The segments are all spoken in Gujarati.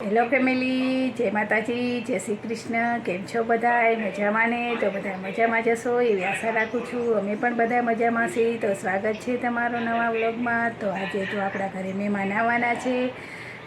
હેલો ફેમિલી, જય માતાજી, જય શ્રી કૃષ્ણ. કેમ છો બધા? મજામાં ને? તો બધા મજામાં જશો એવી આશા રાખું છું. અમે પણ બધા મજામાં છીએ. તો સ્વાગત છે તમારો નવા વ્લોગમાં. તો આજે તો આપણા ઘરે મહેમાન આવવાના છે.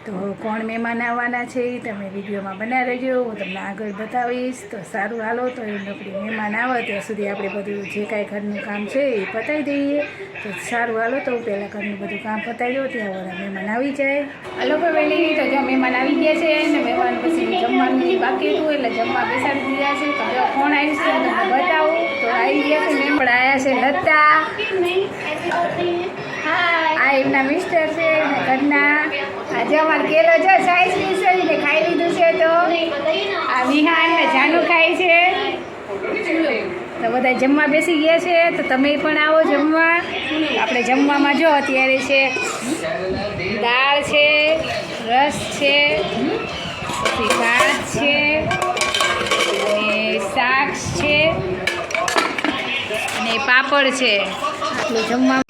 તો કોણ મહેમાન આવવાના છે તમે વિડીયોમાં બનાવી રહેજો, હું તમને આગળ બતાવીશ. તો સારું હાલો, તો એ નોકરી મહેમાન આવે ત્યાં સુધી આપણે બધું જે કાંઈ ઘરનું કામ છે એ પતાવી દઈએ. તો સારું હાલો, તો પહેલાં ઘરનું બધું કામ પતાવી દો, ત્યાં બધા મહેમાન આવી જાય. હાલો ફેમિલી, તો જો મહેમાન આવી ગયા છે ને મહેમાન પછી જમવાનું બાકી હતું એટલે જમવા બેસાડી દીધા છે. તો જો કોણ આવ્યું છે તમને બતાવું. તો આવી ગયા છે મહેમાન, આવ્યા છે લતા, આ એમના મિસ્ટર છે ને ઘરના. આજે અમારે કેલો જો સાઈઝ પીસ ને ખાઈ લીધું છે. તો આ વિહાન ને જાનું ખાય છે. તો બધા જમવા બેસી ગયા છે. તો તમે પણ આવો જમવા. આપણે જમવામાં જો અત્યારે છે દાળ છે, રસ છે, પછી ભાત છે અને શાક છે અને પાપડ છે. આટલું જમવા.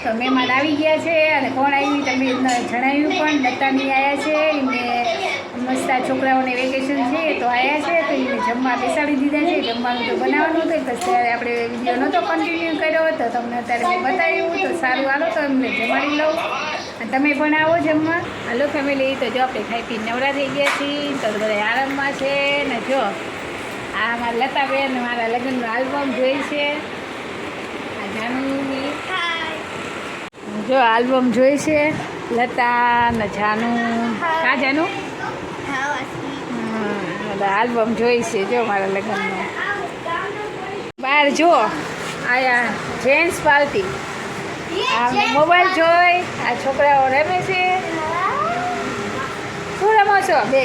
તો મહેમાન આવી ગયા છે અને કોણ આવી તમે જણાવ્યું પણ લતાની આવ્યા છે. એમને મસ્ત છોકરાઓને વેકેશન છે તો આવ્યા છે. તો એમને જમવા બેસાડી દીધા છે. જમવાનું તો બનાવવાનું હતું પછી ત્યારે આપણે વિડીયો નહોતો કન્ટિન્યુ કર્યો તો તમને અત્યારે મેં બતાવ્યું. તો સારું હાલો, તો એમને જમાડી લઉં અને તમે પણ આવો જમવા. હાલો ફેમિલી, તો જો આપણે ખાઈ પી નવરા થઈ ગયા છીએ. તો બધા આરામમાં છે ને. જો આ મારા લતાબેન મારા લગ્નનો આલ્બમ જોઈ છે. આ જાનુની જો આલ્બમ જોઈ છે લતા ને જાનું. કા જાનું? આલ્બમ જોઈ છે જો મારા લગ્નનો. બહાર જો આયા જેન્ટ્સ પાર્ટી. આ મોબાઈલ જોઈ આ છોકરાઓ રમે છે. શું રમો છો બે?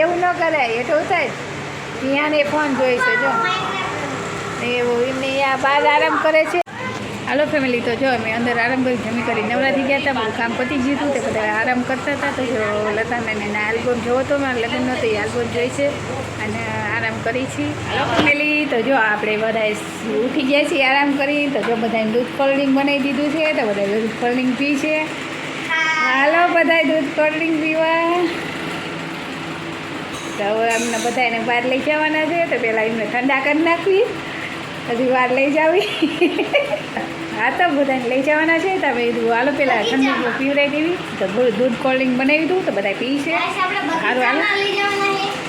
એવું ન કરાય, એટલું થાય. ત્યાંને ફોન જોઈ છે જો એવું. એમને આ બહાર આરામ કરે છે. હાલો ફેમિલી, તો જો અમે અંદર આરામ કરી જમી કરી નવરા થઈ ગયા હતા. બધું કામ પતી ગયું હતું. તે બધા આરામ કરતા હતા. તો જો લતાને એના આલ્બમ જોવો તો મારા લગ્નનો તો એ આલ્બમ જોઈ છે અને આરામ કરી છીએ. હાલો ફેમિલી, તો જો આપણે બધા ઉઠી ગયા છીએ આરામ કરી. તો જો બધાને દૂધ કોલ્ડ બનાવી દીધું છે. તો બધા દૂધ કોલ્ડ પી છે. હાલો બધા દૂધ કોલ્ડ પીવા. તો હવે અમને બધા એને બહાર લઈ જવાના છે. તો પહેલાં એમને ઠંડા કરી નાખવી, હજી વાર લઈ જાવી. હા, તો બધાને લઈ જવાના છે. તમે હાલો પહેલાં ઠંડુ પીવડાવી દેવી. તો દૂધ કોલ્ડ બનાવી દઉં તો બધા પી છે. સારું હાલો,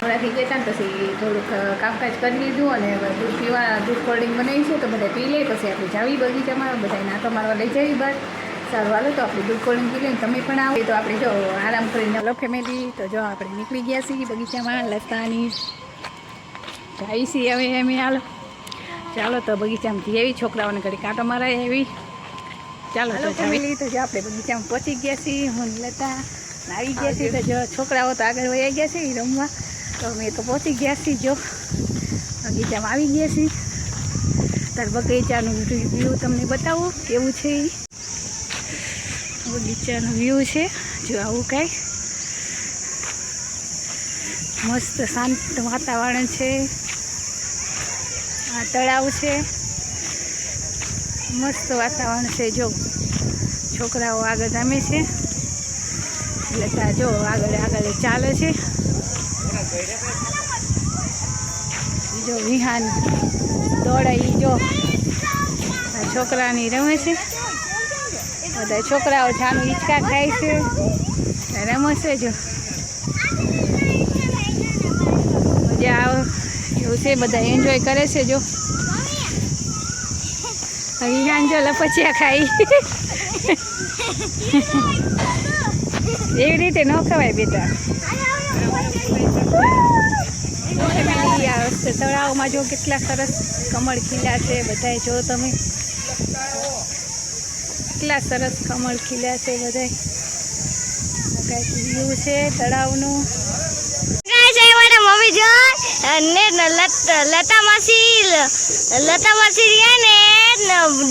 હમણાંથી ગયા હતા પછી થોડુંક કામકાજ કરી લીધું અને દૂધ દૂધ કોલ્ડ બનાવીશું તો બધા પી લે. પછી આપણે જાવી બગીચામાં બધા નાતો મારવા લઈ જવી બહાર. સારું હાલો, તો આપણે દૂધ કોલ્ડ પી લઈએ. તમે પણ આવો. તો આપણે જો આરામ કરીને હાલો ફેમિલી, તો જો આપણે નીકળી ગયા છીએ બગીચામાં. લતાની જાવી છીએ હવે અમે. હાલો ચાલો, તો બગીચામાં જઈ આવી. છોકરાઓને ઘડી કાંટો મારાય આવી. ચાલો તો ફેમિલી, તો જો આપણે બગીચામાં પહોંચી ગયા છીએ. હું લતા આવી ગયા છીએ. તો જો છોકરાઓ તો આગળ વહી ગયા છે રમવા. તો અમે તો પહોંચી ગયા છીએ. જો બગીચામાં આવી ગયા છીએ. તાર બગીચાનું વ્યૂ તમને બતાવું કેવું છે. બગીચાનું વ્યૂ છે જો આવું કાંઈ મસ્ત શાંત વાતાવરણ છે. આ તળાવ છે, મસ્ત વાતાવરણ છે. જો છોકરાઓ આગળ રમે છે. લતા જો આગળ આગળ ચાલે છે. જો વિહાન દોડાઈ જો આ છોકરાની રમે છે. બધા છોકરાઓ જાનું હિંચકા ખાય છે, રમે છે. જો મજા આવે એવું છે. બધા એન્જોય કરે છે. જો વિહાન જો લપચિયા ખાઈ. એવી રીતે ન ખવાય બેટા. આ તળાવમાં જો કેટલા સરસ કમળ ખીલ્યા છે. બધા જો તમે કેટલા સરસ કમળ ખીલ્યા છે. બધા કાંઈક વ્યૂ છે તળાવનું. મમ્મી જો લતા માસી રહ્યા ને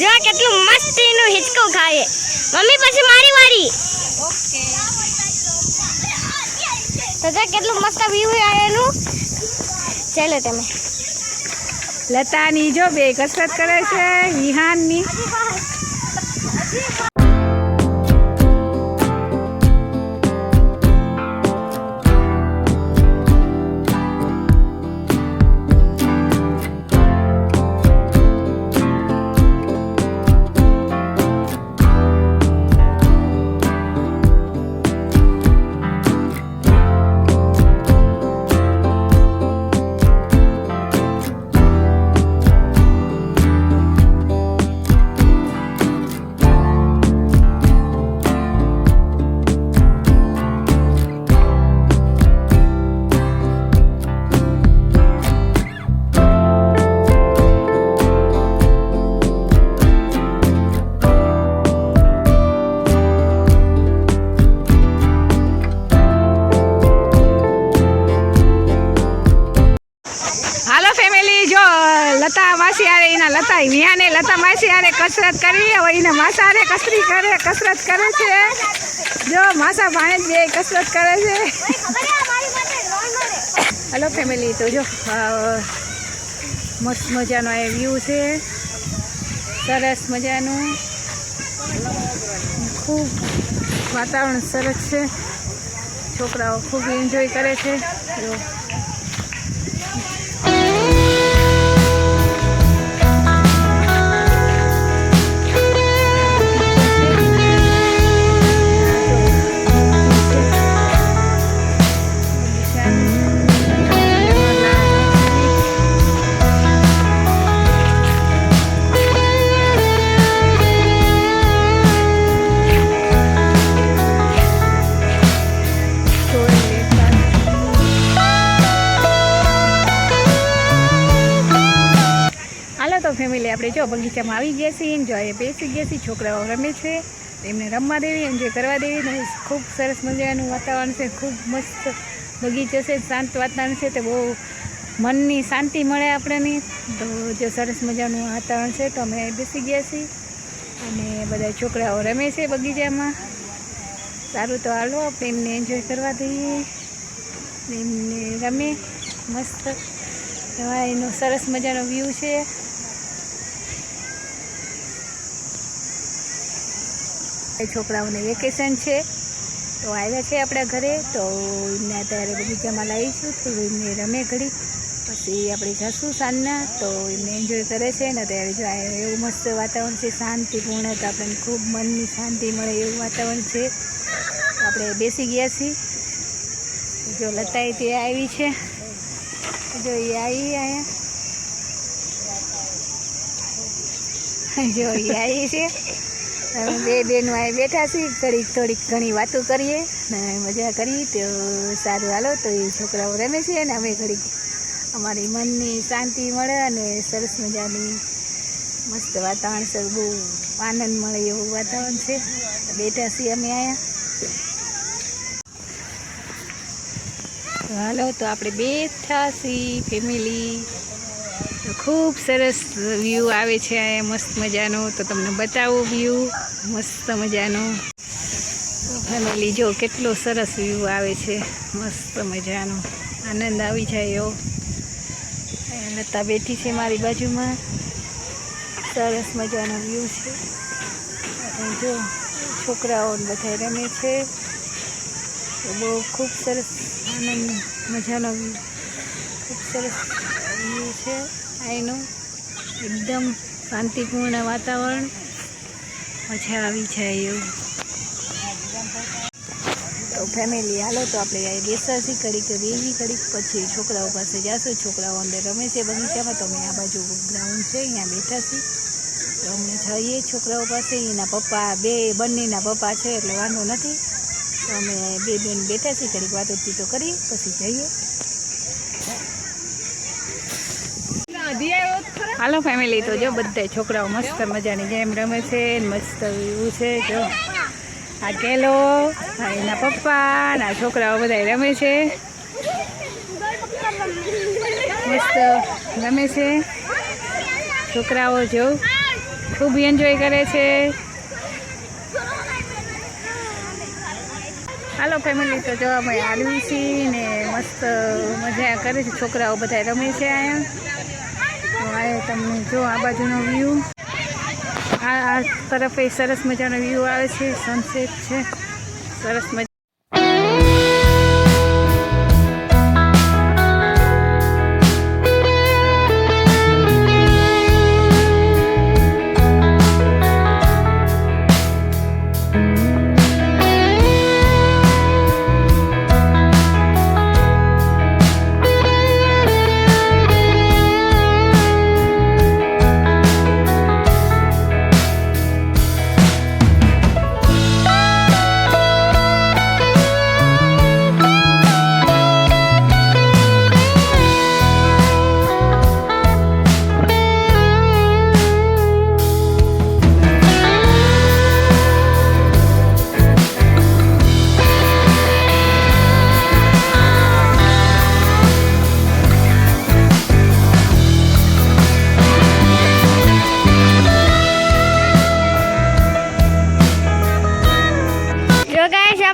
જો કેટલું મસ્ત એનું હિંચકો ખાય. મમ્મી પછી મારી વારી. તો જો કેટલું મસ્ત વ્યૂ આવેલું. ચાલો તમે લતાની જો બે કસરત કરે છે વિહાનની. માસી હારે એના લતા વિયાને લતા માસી હારે કસરત કરી. હવે એના માસા હારે કસરત કરે છે. જો માસા ભાણે બે કસરત કરે છે. હેલો ફેમિલી, તો જો મસ્ત મજાનો આ વ્યૂ છે, સરસ મજાનું, ખૂબ વાતાવરણ સરસ છે. છોકરાઓ ખૂબ એન્જોય કરે છે. જો તો ફેમિલી આપણે જો બગીચામાં આવી ગયા છીએ. એન્જોય બેસી ગયા છીએ. છોકરાઓ રમે છે, એમને રમવા દેવી, એન્જોય કરવા દેવી. ને ખૂબ સરસ મજાનું વાતાવરણ છે. ખૂબ મસ્ત બગીચો છે, શાંત વાતાવરણ છે. તો બહુ મનની શાંતિ મળે આપણને. તો જો સરસ મજાનું વાતાવરણ છે, તો અમે બેસી ગયા છીએ અને બધા છોકરાઓ રમે છે બગીચામાં. સારું, તો હાલો આપણે એમને એન્જોય કરવા દઈએ, એમને રમે મસ્ત. એનો સરસ મજાનો વ્યૂ છે. છોકરાઓને વેકેશન છે, તો આવ્યા છે આપણા ઘરે. તો એમને અત્યારે બગીચામાં લાવીશું, તો એમને રમે ઘડી, પછી આપણે જઈશું સાંજના. તો એમને એન્જોય કરે છે ને અત્યારે જો એવું મસ્ત વાતાવરણ છે, શાંતિપૂર્ણ. તો આપણને ખૂબ મનની શાંતિ મળે એવું વાતાવરણ છે. આપણે બેસી ગયા છીએ. જો લતાએ તે આવી છે, જો એ આવી અહીંયા, જો એ આવી છે. અમે બે બહેનો અહીં બેઠા છીએ, થોડીક ઘણી વાતો કરીએ ને મજા કરી. તો સારું, હાલો. તો એ છોકરાઓ રમે છે ને અમે ઘડીક અમારી મનની શાંતિ મળે અને સરસ મજાની મસ્ત વાતાવરણ છે. બહુ આનંદ મળે એવું વાતાવરણ છે. બેઠા છીએ અમે અહીંયા. તો હાલો, તો આપણે બેઠા છીએ ફેમિલી. ખૂબ સરસ વ્યૂ આવે છે અહીંયા, મસ્ત મજાનો. તો તમને બતાવું વ્યૂ મસ્ત મજાનો. ફેમિલી જો કેટલો સરસ વ્યૂ આવે છે, મસ્ત મજાનો. આનંદ આવી જાય એવો. લતા બેઠી છે મારી બાજુમાં. સરસ મજાનો વ્યૂ છે. અને જો છોકરાઓ બધા રમે છે. તો બહુ ખૂબ સરસ આનંદ મજાનો ખૂબ સરસ વ્યૂ છે અહીંનું. એકદમ શાંતિપૂર્ણ વાતાવરણ, મજા આવી જાય એવું. તો ફેમિલી હાલો, તો આપણે અહીં બેસાશી ઘડીક બેસી ઘડીક, પછી છોકરાઓ પાસે જઈશું. છોકરાઓ અંદર રમે છે બગીચામાં. તો અમે આ બાજુ ગ્રાઉન્ડ છે, અહીંયા બેઠા છીએ. તો અમને જઈએ છોકરાઓ પાસે. એના પપ્પા બંનેના પપ્પા છે, એટલે વાંધો નથી. તો અમે બે બેન બેઠા છીએ, ઘડીક વાતો ચીતો કરી પછી જઈએ. હાલો ફેમિલી, તો જો બધા છોકરાઓ મસ્ત મજાની ગેમ રમે છે, મસ્ત એવું છે. જો આ કેલો, એના પપ્પા ના છોકરાઓ બધા રમે છે, મસ્ત રમે છે છોકરાઓ. જો ખૂબ એન્જોય કરે છે. હાલો ફેમિલી, તો જો અમે આવી છીએ ને મસ્ત મજા કરે છે. છોકરાઓ બધા રમે છે અહીંયા. તમને જો આ બાજુનો વ્યૂ, આ તરફ એ સરસ મજાનો વ્યૂ આવે છે. સનસેટ છે, સરસ મજા.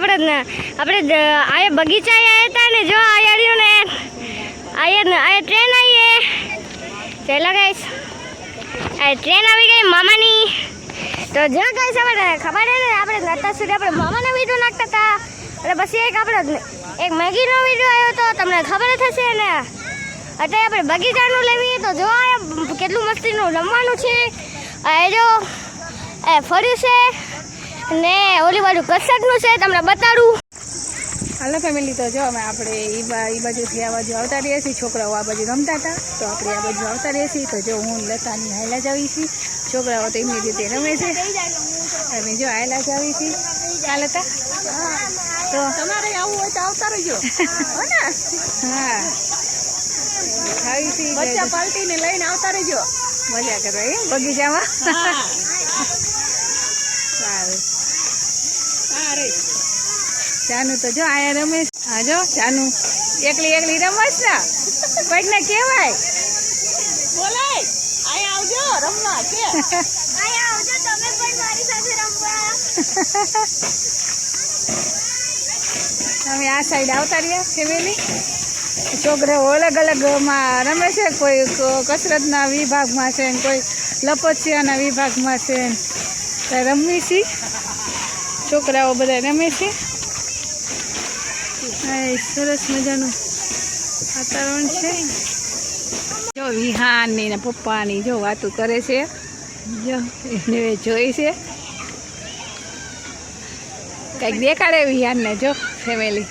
આપણે આ બગીચા આવ્યા હતા ને જો આયાડ્યું ને આયા ટ્રેન આવી ચાલો ગાઈસ આ ટ્રેન આવી ગઈ મામાની તો જો ગાઈસ આપણે ખબર છે ને આપણે નતા સુધી આપણે મામાના વિડીયો નાખતા હતા અને પછી એક મેગીનો વિડીયો આવ્યો હતો તમને ખબર થશે ને અત્યારે આપણે બગીચાનું લેવી તો જો કેટલું મસ્તીનું રમવાનું છે આ જો એ ફર્યું છે ને ઓલી બાજુ કસરતનું છે તમને બતાડું હાલો ફેમિલી તો જો અમે આપણે એ બાજુથી આ બાજુ આવતા રહીએ છીએ છોકરાઓ આ બાજુ રમતા હતા તો આપણે આ બાજુ આવતા રહીએ છીએ તો જો હું લતાની હાયલા જ આવી છીએ છોકરાઓ તો એમની રીતે રમે છે અમે જો હાયલા જ આવી છીએ આ લતા તો તમારે આવું હોય તો આવતા રહેજો હા આવી છીએ બચ્ચા પાલટીને લઈને આવતા રહેજો મજા કરવા એમ બગીચામાં સારું ચાનું તો જો આયા રમેશ હા જો ચાનું એકલી રમસ ને કોઈક ને કહેવાય બોલાય આયા આવજો રમવા કે આયા આવજો તમે પણ મારી સાથે રમવા અમે આ સાઈડ આવતા રહ્યા ફેમિલી છોકરાઓ અલગ અલગમાં રમે છે કોઈ કસરતના વિભાગમાં છે ને કોઈ લપસિયાના વિભાગમાં છે રમવી છીએ છોકરાઓ બધા રમે છે સરસ મજાનું વાતાવરણ છે જો વિહાનની ને પપ્પાની જો વાતું કરે છે જો એને જોઈ છે કંઈક દેખાડે વિહાનને જો ફેમિલી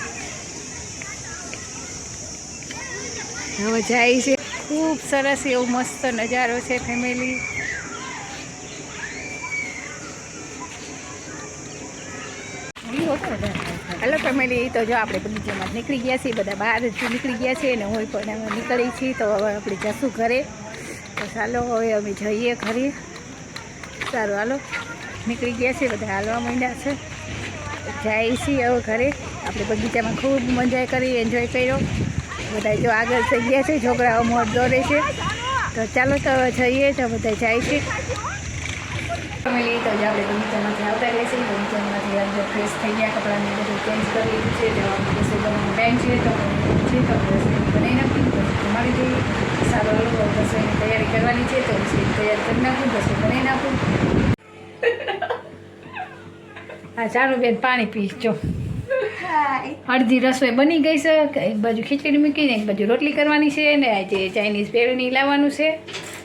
હવે જાય છે ખૂબ સરસ એવો મસ્ત નજારો છે ફેમિલી હેલો ફેમિલી તો જો આપણે બગીચામાં નીકળી ગયા છીએ બધા બહારથી નીકળી ગયા છીએ અને હું પણ અમે નીકળી છીએ તો હવે આપણે જશું ઘરે તો ચાલો હવે અમે જઈએ ઘરે સારું હાલો નીકળી ગયા છીએ બધા હાલવા માંડ્યા છે જાય છીએ હવે ઘરે આપણે બગીચામાં ખૂબ મજા કરી એન્જોય કર્યો બધા જો આગળ થઈ ગયા છે છોકરાઓ મોટ દોડે છે તો ચાલો તો જઈએ તો બધા જાય છે ફેમિલી તો જે આપણે બગીચામાંથી આવતા રહીએ છીએ બગીચામાંથી અંદર ફ્રેશ થઈ ગયા કપડાને બધું ચેન્જ કરી લીધું છે તો આપણે રસોઈ બનાવવાનો ટાઈમ છે તો રસોઈ બનાવી નાખી પછી જમાડી દઈએ સારું રસોઈની તૈયારી કરવાની છે તો રસોઈ તૈયાર કરી નાખું રસોઈ બનાવી નાખું હા ચાલો બેન પાણી પીશ જો અડધી રસોઈ બની ગઈ છે એક બાજુ ખીચડી મૂકીને એક બાજુ રોટલી કરવાની છે ને આજે ચાઇનીઝ પેરણી લાવવાનું છે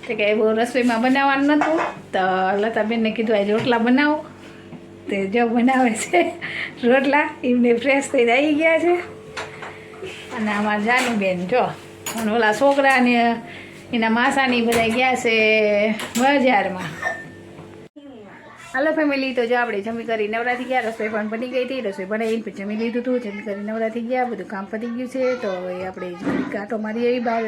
તો કે બહુ રસોઈમાં બનાવવાનું નહોતું તો લતાબેનને કીધું આજે રોટલા બનાવો તે જો બનાવે છે રોટલા એમને ફ્રેશ થઈને આવી ગયા છે અને અમારા જાનુબેન જો અને ઓલા છોકરાને એના માસાની બધા ગયા છે બજારમાં હાલો ફેમિલી તો જો આપણે જમી કરી નવરા થઈ ગયા રસોઈ પણ બની ગઈ હતી રસોઈ બનાવીને પછી જમી લીધું હતું જમી કરી નવરા થઈ ગયા બધું કામ પતી ગયું છે તો હવે આપણે કાંટો મારી આવી બહાર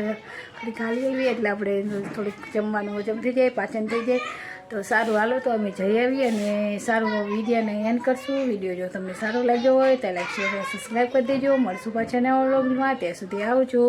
થોડી ખાલી આવી એટલે આપણે થોડુંક જમવાનું હજમ થઈ જાય પાચન થઈ જાય તો સારું હાલો તો અમે જઈ આવીએ અને સારું વિડીયોને એન્ડ કરશું વિડીયો જો તમને સારો લાગ્યો હોય તો લાઈક શેર સબસ્ક્રાઈબ કરી દેજો મળશું પાછા નવા વ્લોગમાં ત્યાં સુધી આવજો